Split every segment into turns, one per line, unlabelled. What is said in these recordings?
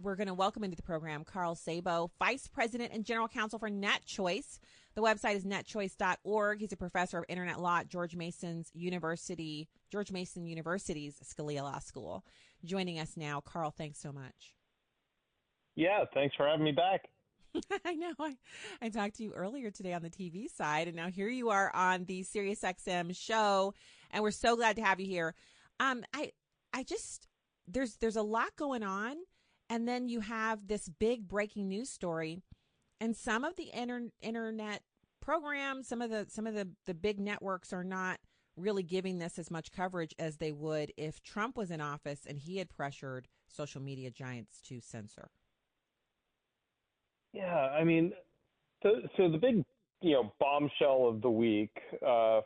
we're going to welcome into the program Carl Sabo, Vice President and General Counsel for NetChoice. The website is netchoice.org. He's a professor of internet law at George Mason University's Scalia Law School. Joining us now. Carl, thanks so much.
Yeah, thanks for having me back.
I know. I talked to you earlier today on the TV side, and now here you are on the SiriusXM show, and we're so glad to have you here. There's a lot going on, and then you have this big breaking news story, and some of the internet programs, some of the big networks are not really giving this as much coverage as they would if Trump was in office and he had pressured social media giants to censor.
Yeah, I mean, so the big, bombshell of the week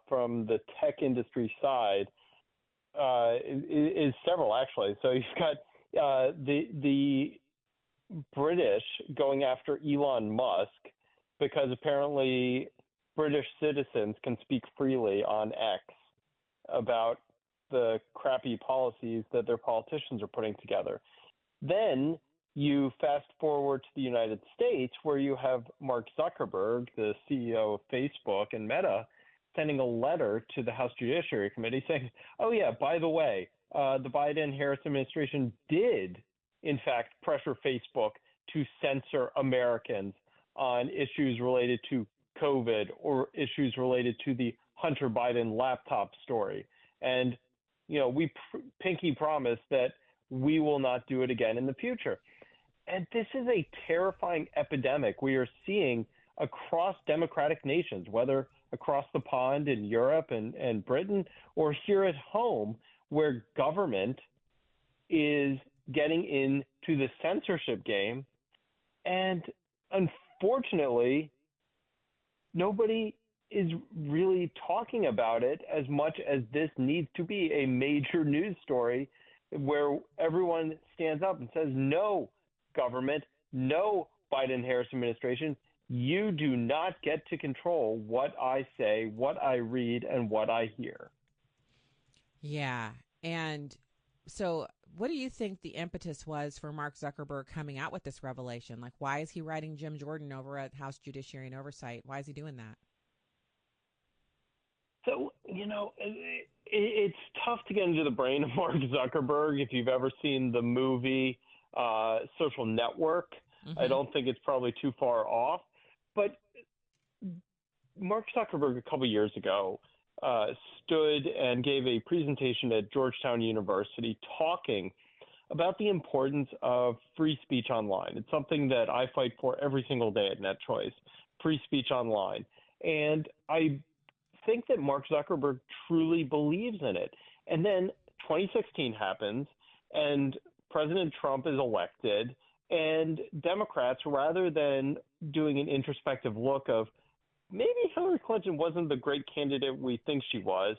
from the tech industry side is several, actually. So you've got the British going after Elon Musk because apparently British citizens can speak freely on X about the crappy policies that their politicians are putting together. Then you fast forward to the United States, where you have Mark Zuckerberg, the CEO of Facebook and Meta, sending a letter to the House Judiciary Committee saying, oh, yeah, by the way, the Biden-Harris administration did, in fact, pressure Facebook to censor Americans on issues related to COVID or issues related to the Hunter Biden laptop story. And, we pinky promise that we will not do it again in the future. And this is a terrifying epidemic we are seeing across democratic nations, whether across the pond in Europe and Britain or here at home, where government is getting into the censorship game. And unfortunately, nobody is really talking about it as much as this needs to be a major news story where everyone stands up and says, no, government, no, Biden-Harris administration, you do not get to control what I say, what I read, and what I hear.
Yeah. And so what do you think the impetus was for Mark Zuckerberg coming out with this revelation? Like, why is he writing Jim Jordan over at House Judiciary and Oversight? Why is he doing that?
So, it's tough to get into the brain of Mark Zuckerberg if you've ever seen the movie Social Network. Mm-hmm. I don't think it's probably too far off. But Mark Zuckerberg a couple years ago stood and gave a presentation at Georgetown University talking about the importance of free speech online. It's something that I fight for every single day at NetChoice, free speech online. And I think that Mark Zuckerberg truly believes in it. And then 2016 happens, and President Trump is elected, and Democrats, rather than doing an introspective look of maybe Hillary Clinton wasn't the great candidate we think she was,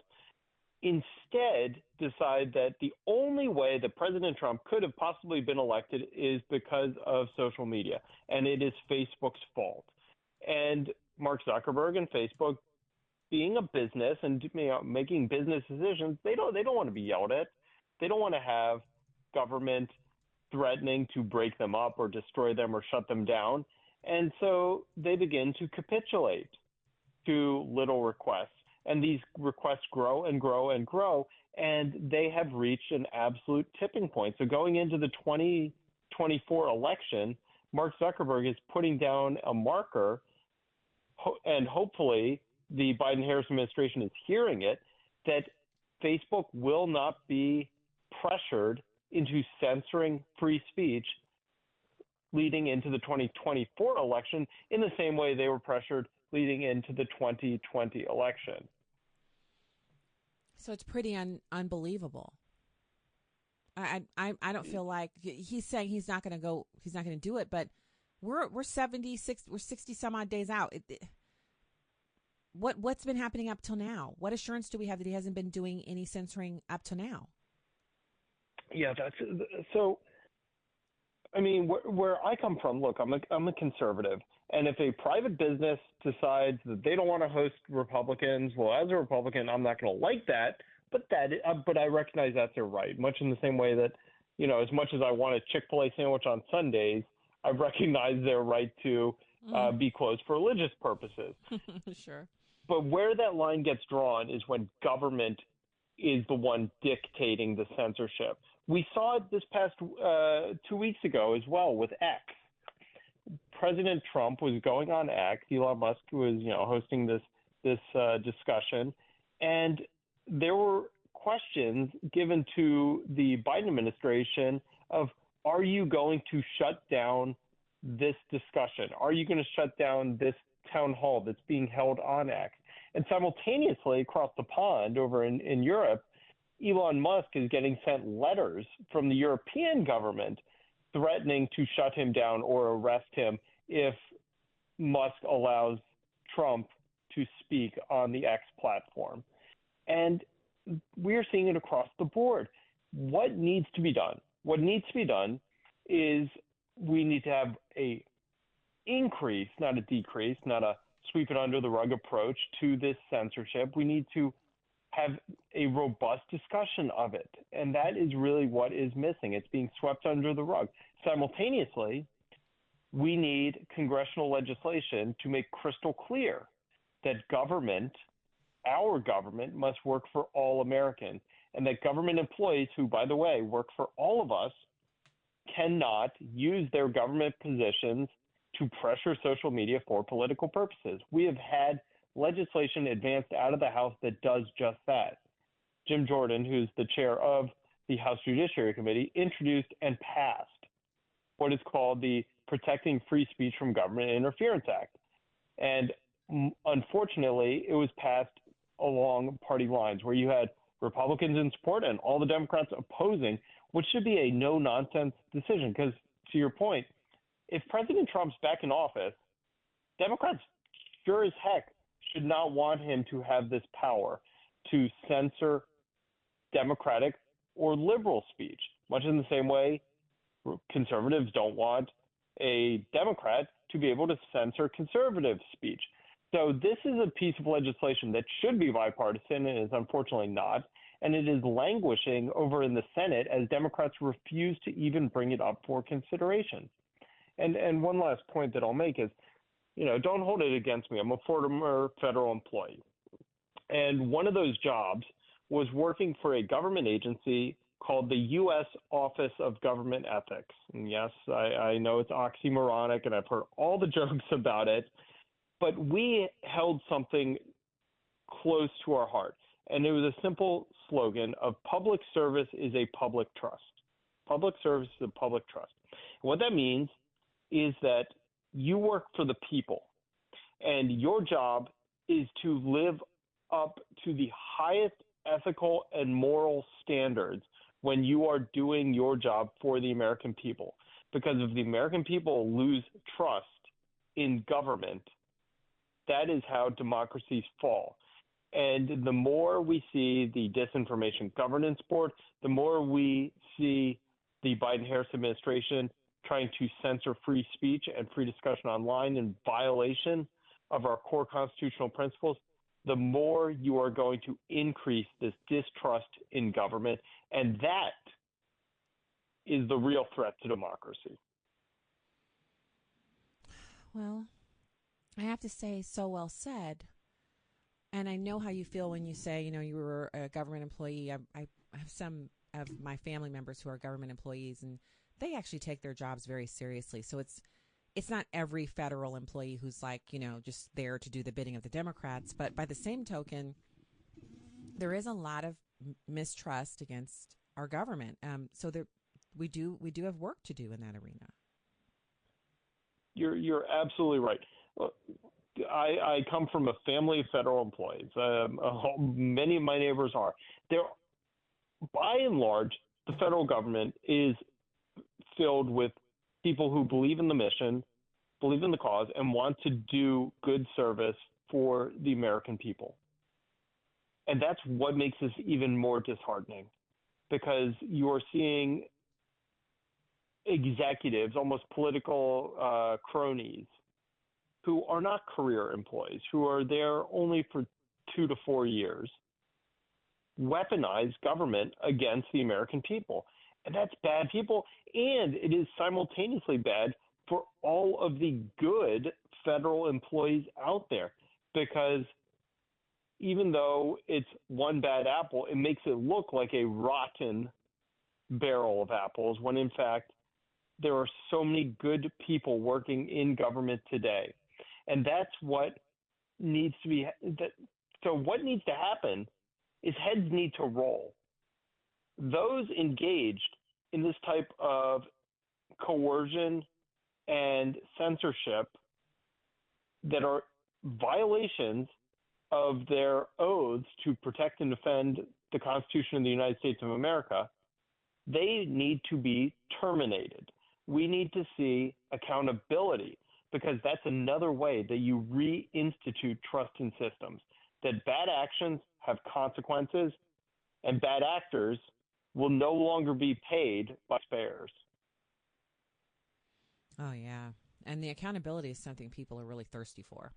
instead decide that the only way that President Trump could have possibly been elected is because of social media, and it is Facebook's fault. And Mark Zuckerberg and Facebook, being a business and making business decisions, they don't want to be yelled at. They don't want to have government threatening to break them up or destroy them or shut them down. And so they begin to capitulate to little requests. And these requests grow and grow and grow, and they have reached an absolute tipping point. So going into the 2024 election, Mark Zuckerberg is putting down a marker, and hopefully the Biden-Harris administration is hearing it, that Facebook will not be pressured into censoring free speech leading into the 2024 election in the same way they were pressured leading into the 2020 election.
So it's pretty unbelievable. I don't feel like he's saying he's not going to do it, but we're 60 some odd days out. What's been happening up till now? What assurance do we have that he hasn't been doing any censoring up to now?
Yeah, that's so. I mean, where I come from, look, I'm a conservative, and if a private business decides that they don't want to host Republicans, well, as a Republican, I'm not going to like that, but I recognize that's their right. Much in the same way that as much as I want a Chick-fil-A sandwich on Sundays, I recognize their right to
Mm.
be closed for religious purposes.
Sure.
But where that line gets drawn is when government is the one dictating the censorship. We saw it this past 2 weeks ago as well with X. President Trump was going on X. Elon Musk was, hosting this discussion, and there were questions given to the Biden administration of, are you going to shut down this discussion? Are you going to shut down this town hall that's being held on X? And simultaneously, across the pond over in Europe, Elon Musk is getting sent letters from the European government threatening to shut him down or arrest him if Musk allows Trump to speak on the X platform. And we are seeing it across the board. What needs to be done? What needs to be done is we need to have a increase, not a decrease, not a sweep it under the rug approach to this censorship. We need to have a robust discussion of it. And that is really what is missing. It's being swept under the rug. Simultaneously, we need congressional legislation to make crystal clear that our government, must work for all Americans, and that government employees who, by the way, work for all of us, cannot use their government positions to pressure social media for political purposes. We have had legislation advanced out of the House that does just that. Jim Jordan, who's the chair of the House Judiciary Committee, introduced and passed what is called the Protecting Free Speech from Government Interference Act. And unfortunately, it was passed along party lines where you had Republicans in support and all the Democrats opposing, which should be a no-nonsense decision. Because to your point, if President Trump's back in office, Democrats sure as heck should not want him to have this power to censor Democratic or liberal speech, much in the same way conservatives don't want a Democrat to be able to censor conservative speech. So this is a piece of legislation that should be bipartisan and is unfortunately not, and it is languishing over in the Senate as Democrats refuse to even bring it up for consideration. And one last point that I'll make is, don't hold it against me. I'm a former federal employee. And one of those jobs was working for a government agency called the U.S. Office of Government Ethics. And yes, I know it's oxymoronic, and I've heard all the jokes about it, but we held something close to our heart. And it was a simple slogan of public service is a public trust. Public service is a public trust. And what that means is that you work for the people, and your job is to live up to the highest ethical and moral standards when you are doing your job for the American people. Because if the American people lose trust in government, that is how democracies fall. And the more we see the Disinformation Governance Board, the more we see the Biden-Harris administration trying to censor free speech and free discussion online in violation of our core constitutional principles, the more you are going to increase this distrust in government. And that is the real threat to democracy.
Well, I have to say, so well said. And I know how you feel when you say, you were a government employee. I have some of my family members who are government employees, and they actually take their jobs very seriously. So it's not every federal employee who's like, just there to do the bidding of the Democrats. But by the same token, there is a lot of mistrust against our government. So we do have work to do in that arena.
You're absolutely right. I come from a family of federal employees. Many of my neighbors are. By and large, the federal government is filled with people who believe in the mission, believe in the cause, and want to do good service for the American people. And that's what makes this even more disheartening, because you're seeing executives, almost political cronies, who are not career employees, who are there only for 2 to 4 years, weaponize government against the American people. And that's bad people. And it is simultaneously bad for all of the good federal employees out there, because even though it's one bad apple, it makes it look like a rotten barrel of apples when in fact there are so many good people working in government today. And that's what needs to be that so what needs to happen is heads need to roll. Those engaged in this type of coercion and censorship that are violations of their oaths to protect and defend the Constitution of the United States of America, they need to be terminated. We need to see accountability, because that's another way that you reinstitute trust in systems, that bad actions have consequences and bad actors will no longer be paid by spares.
Oh, yeah. And the accountability is something people are really thirsty for.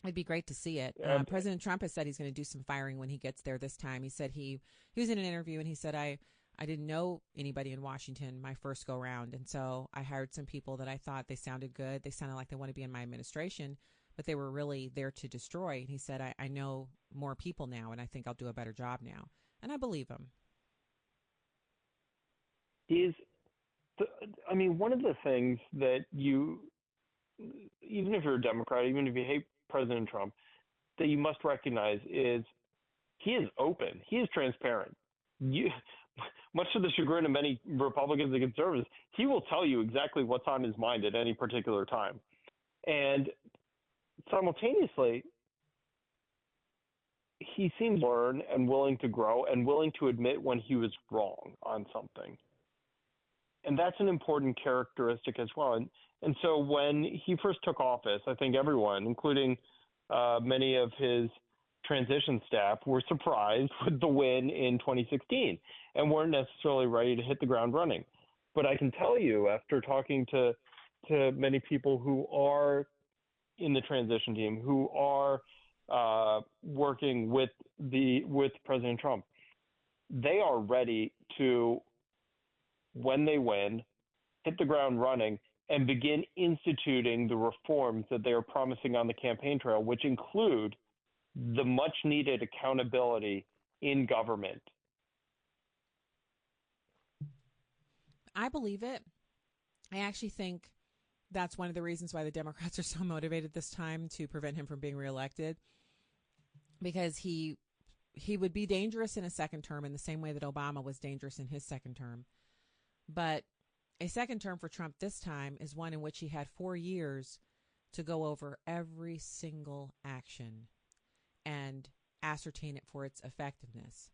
It'd be great to see it. President Trump has said he's going to do some firing when he gets there this time. He said he was in an interview and he said, I didn't know anybody in Washington my first go round. And so I hired some people that I thought they sounded good. They sounded like they want to be in my administration, but they were really there to destroy. And he said, I know more people now, and I think I'll do a better job now. And I believe him.
One of the things that even if you're a Democrat, even if you hate President Trump, that you must recognize is he is open. He is transparent. Much to the chagrin of many Republicans and conservatives, he will tell you exactly what's on his mind at any particular time. And simultaneously, he seems to learn and willing to grow and willing to admit when he was wrong on something. And that's an important characteristic as well. And so when he first took office, I think everyone, including many of his transition staff, were surprised with the win in 2016 and weren't necessarily ready to hit the ground running. But I can tell you, after talking to many people who are in the transition team, who are working with President Trump, they are ready to, when they win, hit the ground running and begin instituting the reforms that they are promising on the campaign trail, which include the much needed accountability in government.
I believe it. I actually think that's one of the reasons why the Democrats are so motivated this time to prevent him from being reelected, because he would be dangerous in a second term in the same way that Obama was dangerous in his second term. But a second term for Trump this time is one in which he had 4 years to go over every single action and ascertain it for its effectiveness,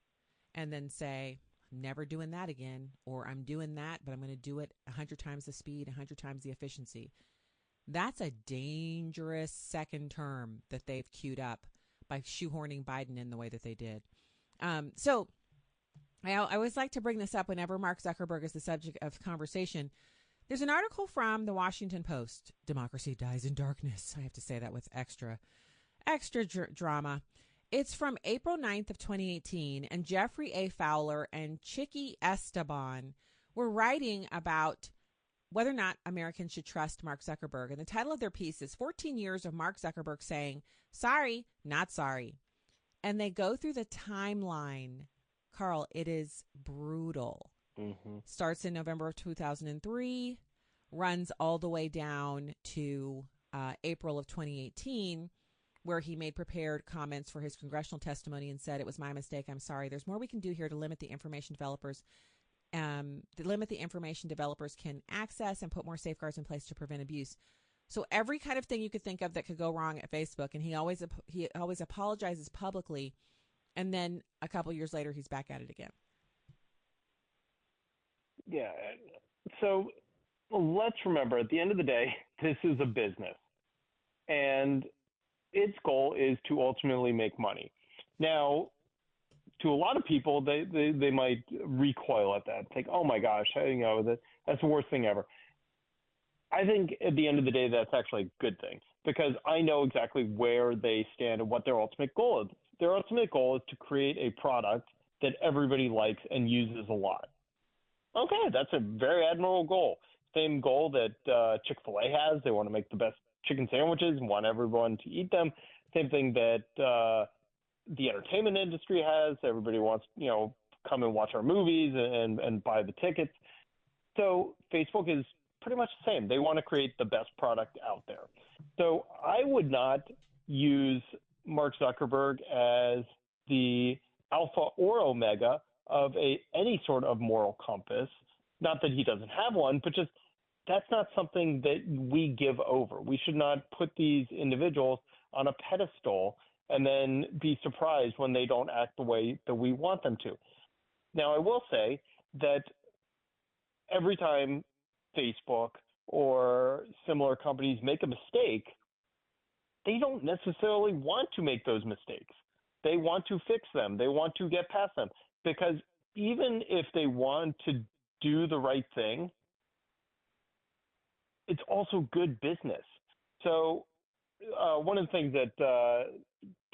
and then say, I'm never doing that again, or I'm doing that, but I'm going to do it 100 times the speed, 100 times the efficiency. That's a dangerous second term that they've queued up by shoehorning Biden in the way that they did. So I always like to bring this up whenever Mark Zuckerberg is the subject of conversation. There's an article from the Washington Post, Democracy Dies in Darkness. I have to say that with extra drama. It's from April 9th of 2018, and Jeffrey A. Fowler and Chicky Esteban were writing about whether or not Americans should trust Mark Zuckerberg. And the title of their piece is 14 Years of Mark Zuckerberg Saying, Sorry, Not Sorry. And they go through the timeline. Carl, it is brutal.
Mm-hmm.
Starts in November of 2003, runs all the way down to April of 2018, where he made prepared comments for his congressional testimony and said, it was my mistake. I'm sorry. There's more we can do here to limit the information developers can access and put more safeguards in place to prevent abuse. So every kind of thing you could think of that could go wrong at Facebook. And he always apologizes publicly. And then a couple years later, he's back at it again.
Yeah. So let's remember, at the end of the day, this is a business. And its goal is to ultimately make money. Now, to a lot of people, they might recoil at that, think, oh my gosh, that's the worst thing ever. I think at the end of the day, that's actually a good thing, because I know exactly where they stand and what their ultimate goal is. Their ultimate goal is to create a product that everybody likes and uses a lot. Okay, that's a very admirable goal. Same goal that Chick-fil-A has. They want to make the best chicken sandwiches and want everyone to eat them. Same thing that the entertainment industry has. Everybody wants, come and watch our movies and buy the tickets. So Facebook is pretty much the same. They want to create the best product out there. So I would not use Mark Zuckerberg as the alpha or omega of any sort of moral compass. Not that he doesn't have one, but just that's not something that we give over. We should not put these individuals on a pedestal and then be surprised when they don't act the way that we want them to. Now, I will say that every time Facebook or similar companies make a mistake, they don't necessarily want to make those mistakes. They want to fix them. They want to get past them because even if they want to do the right thing, it's also good business. So one of the things that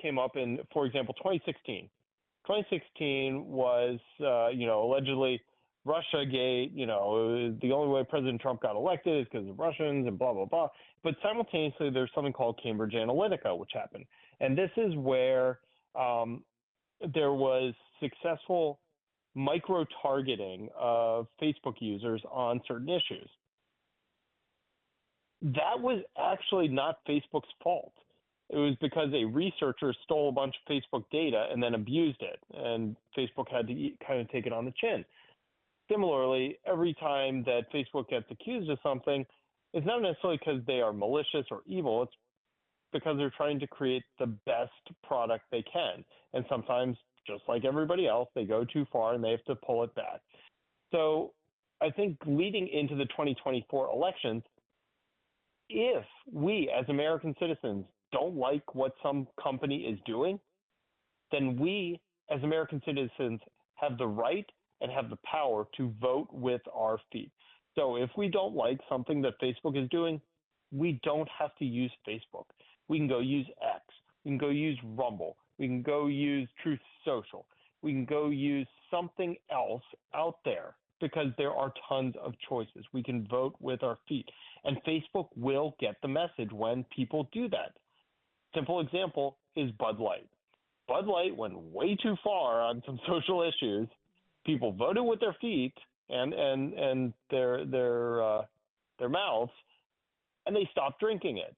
came up in, for example, 2016. 2016 was, allegedly Russia Gate. The only way President Trump got elected is because of Russians and blah, blah, blah. But simultaneously, there's something called Cambridge Analytica, which happened. And this is where there was successful micro-targeting of Facebook users on certain issues. That was actually not Facebook's fault. It was because a researcher stole a bunch of Facebook data and then abused it, and Facebook had to kind of take it on the chin. Similarly, every time that Facebook gets accused of something, it's not necessarily because they are malicious or evil. It's because they're trying to create the best product they can. And sometimes, just like everybody else, they go too far and they have to pull it back. So I think leading into the 2024 elections, if we as American citizens don't like what some company is doing, then we as American citizens have the right and have the power to vote with our feet. So if we don't like something that Facebook is doing, we don't have to use Facebook. We can go use X. We can go use Rumble. We can go use Truth Social. We can go use something else out there because there are tons of choices. We can vote with our feet. And Facebook will get the message when people do that. Simple example is Bud Light. Bud Light went way too far on some social issues. People voted with their feet and their mouths, and they stopped drinking it.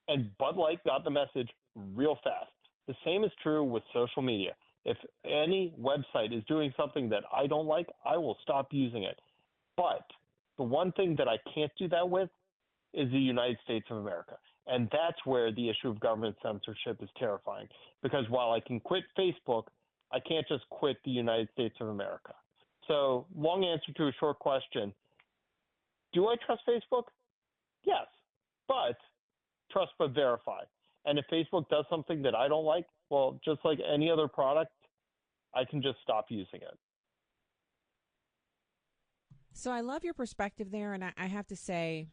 And Bud Light got the message real fast. The same is true with social media. If any website is doing something that I don't like, I will stop using it. But the one thing that I can't do that with is the United States of America. And that's where the issue of government censorship is terrifying. Because while I can quit Facebook, I can't just quit the United States of America. So, long answer to a short question. Do I trust Facebook? Yes. But trust but verify. And if Facebook does something that I don't like, well, just like any other product, I can just stop using it.
So I love your perspective there. And I have to say,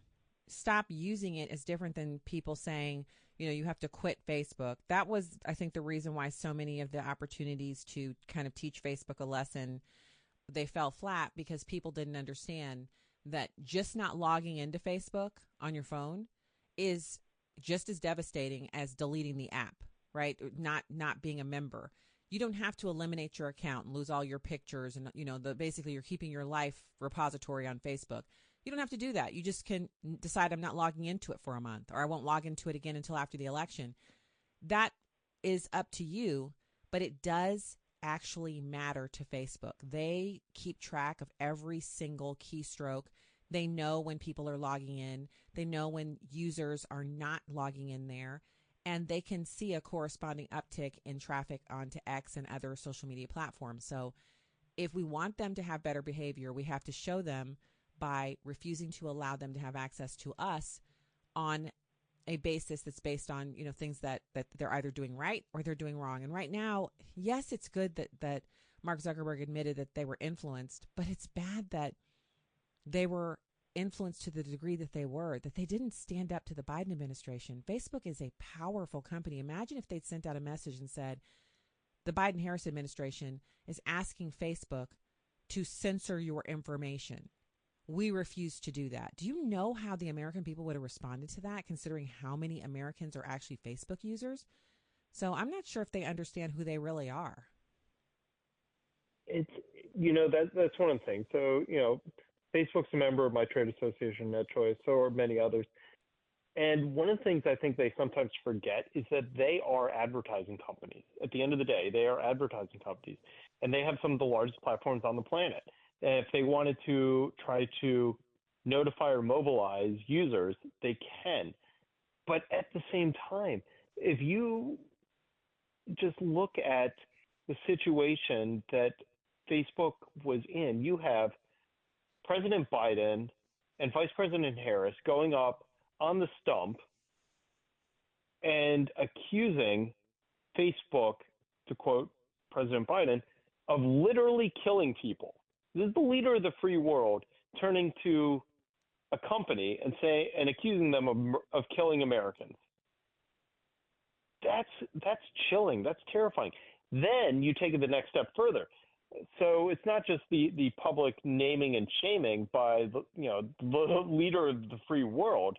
stop using it is different than people saying, you have to quit Facebook. That was, I think, the reason why so many of the opportunities to kind of teach Facebook a lesson, they fell flat because people didn't understand that just not logging into Facebook on your phone is just as devastating as deleting the app, right? Not being a member. You don't have to eliminate your account and lose all your pictures and, basically you're keeping your life repository on Facebook. You don't have to do that. You just can decide I'm not logging into it for a month, or I won't log into it again until after the election. That is up to you, but it does actually matter to Facebook. They keep track of every single keystroke. They know when people are logging in. They know when users are not logging in there. And they can see a corresponding uptick in traffic onto X and other social media platforms. So if we want them to have better behavior, we have to show them by refusing to allow them to have access to us on a basis that's based on, things that they're either doing right or they're doing wrong. And right now, yes, it's good that Mark Zuckerberg admitted that they were influenced, but it's bad that they were influenced to the degree that they didn't stand up to the Biden administration. Facebook is a powerful company. Imagine if they'd sent out a message and said, the Biden-Harris administration is asking Facebook to censor your information. We refuse to do that. Do you know how the American people would have responded to that, considering how many Americans are actually Facebook users? So I'm not sure if they understand who they really are.
It's, that's one of the things. So, Facebook's a member of my trade association, NetChoice, so are many others. And one of the things I think they sometimes forget is that they are advertising companies. At the end of the day, they are advertising companies, and they have some of the largest platforms on the planet. And if they wanted to try to notify or mobilize users, they can. But at the same time, if you just look at the situation that Facebook was in, you have President Biden and Vice President Harris going up on the stump and accusing Facebook, to quote President Biden, of literally killing people. This is the leader of the free world turning to a company and accusing them of killing Americans. That's chilling. That's terrifying. Then you take it the next step further. So it's not just the public naming and shaming by the leader of the free world.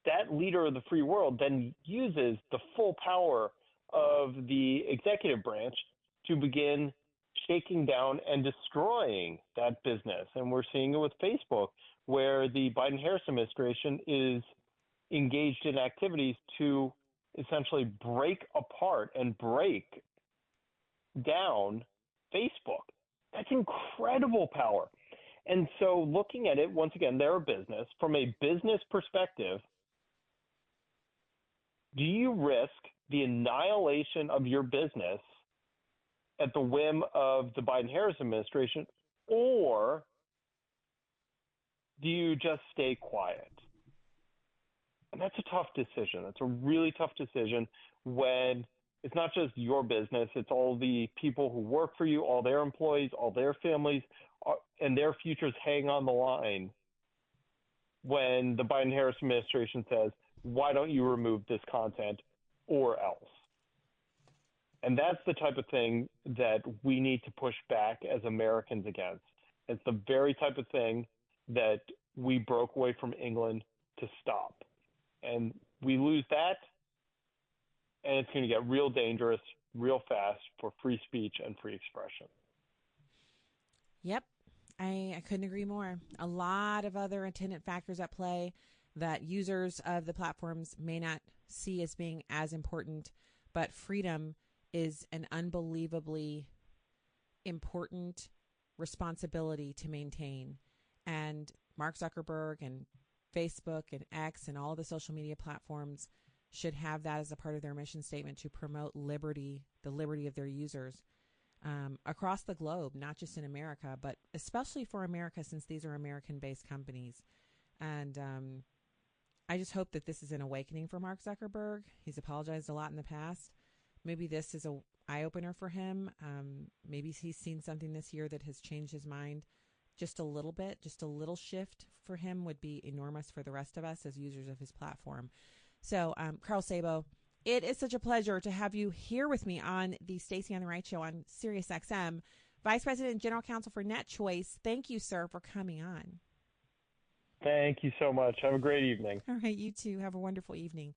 That leader of the free world then uses the full power of the executive branch to begin shaking down and destroying that business. And we're seeing it with Facebook, where the Biden-Harris administration is engaged in activities to essentially break apart and break down Facebook. That's incredible power. And so looking at it, once again, they're a business. From a business perspective, do you risk the annihilation of your business at the whim of the Biden-Harris administration, or do you just stay quiet? And that's a tough decision. That's a really tough decision when it's not just your business, it's all the people who work for you, all their employees, all their families, and their futures hang on the line when the Biden-Harris administration says, why don't you remove this content or else? And that's the type of thing that we need to push back as Americans against. It's the very type of thing that we broke away from England to stop. And we lose that, and it's going to get real dangerous real fast for free speech and free expression.
Yep, I couldn't agree more. A lot of other attendant factors at play that users of the platforms may not see as being as important, but freedom is an unbelievably important responsibility to maintain. And Mark Zuckerberg and Facebook and X and all the social media platforms should have that as a part of their mission statement to promote liberty, the liberty of their users across the globe, not just in America, but especially for America, since these are American-based companies. And I just hope that this is an awakening for Mark Zuckerberg. He's apologized a lot in the past. Maybe this is an eye-opener for him. Maybe he's seen something this year that has changed his mind just a little bit. Just a little shift for him would be enormous for the rest of us as users of his platform. So, Carl Szabo, it is such a pleasure to have you here with me on the Stacey on the Right show on SiriusXM. Vice President and General Counsel for NetChoice. Thank you, sir, for coming on.
Thank you so much. Have a great evening.
All right, you too. Have a wonderful evening.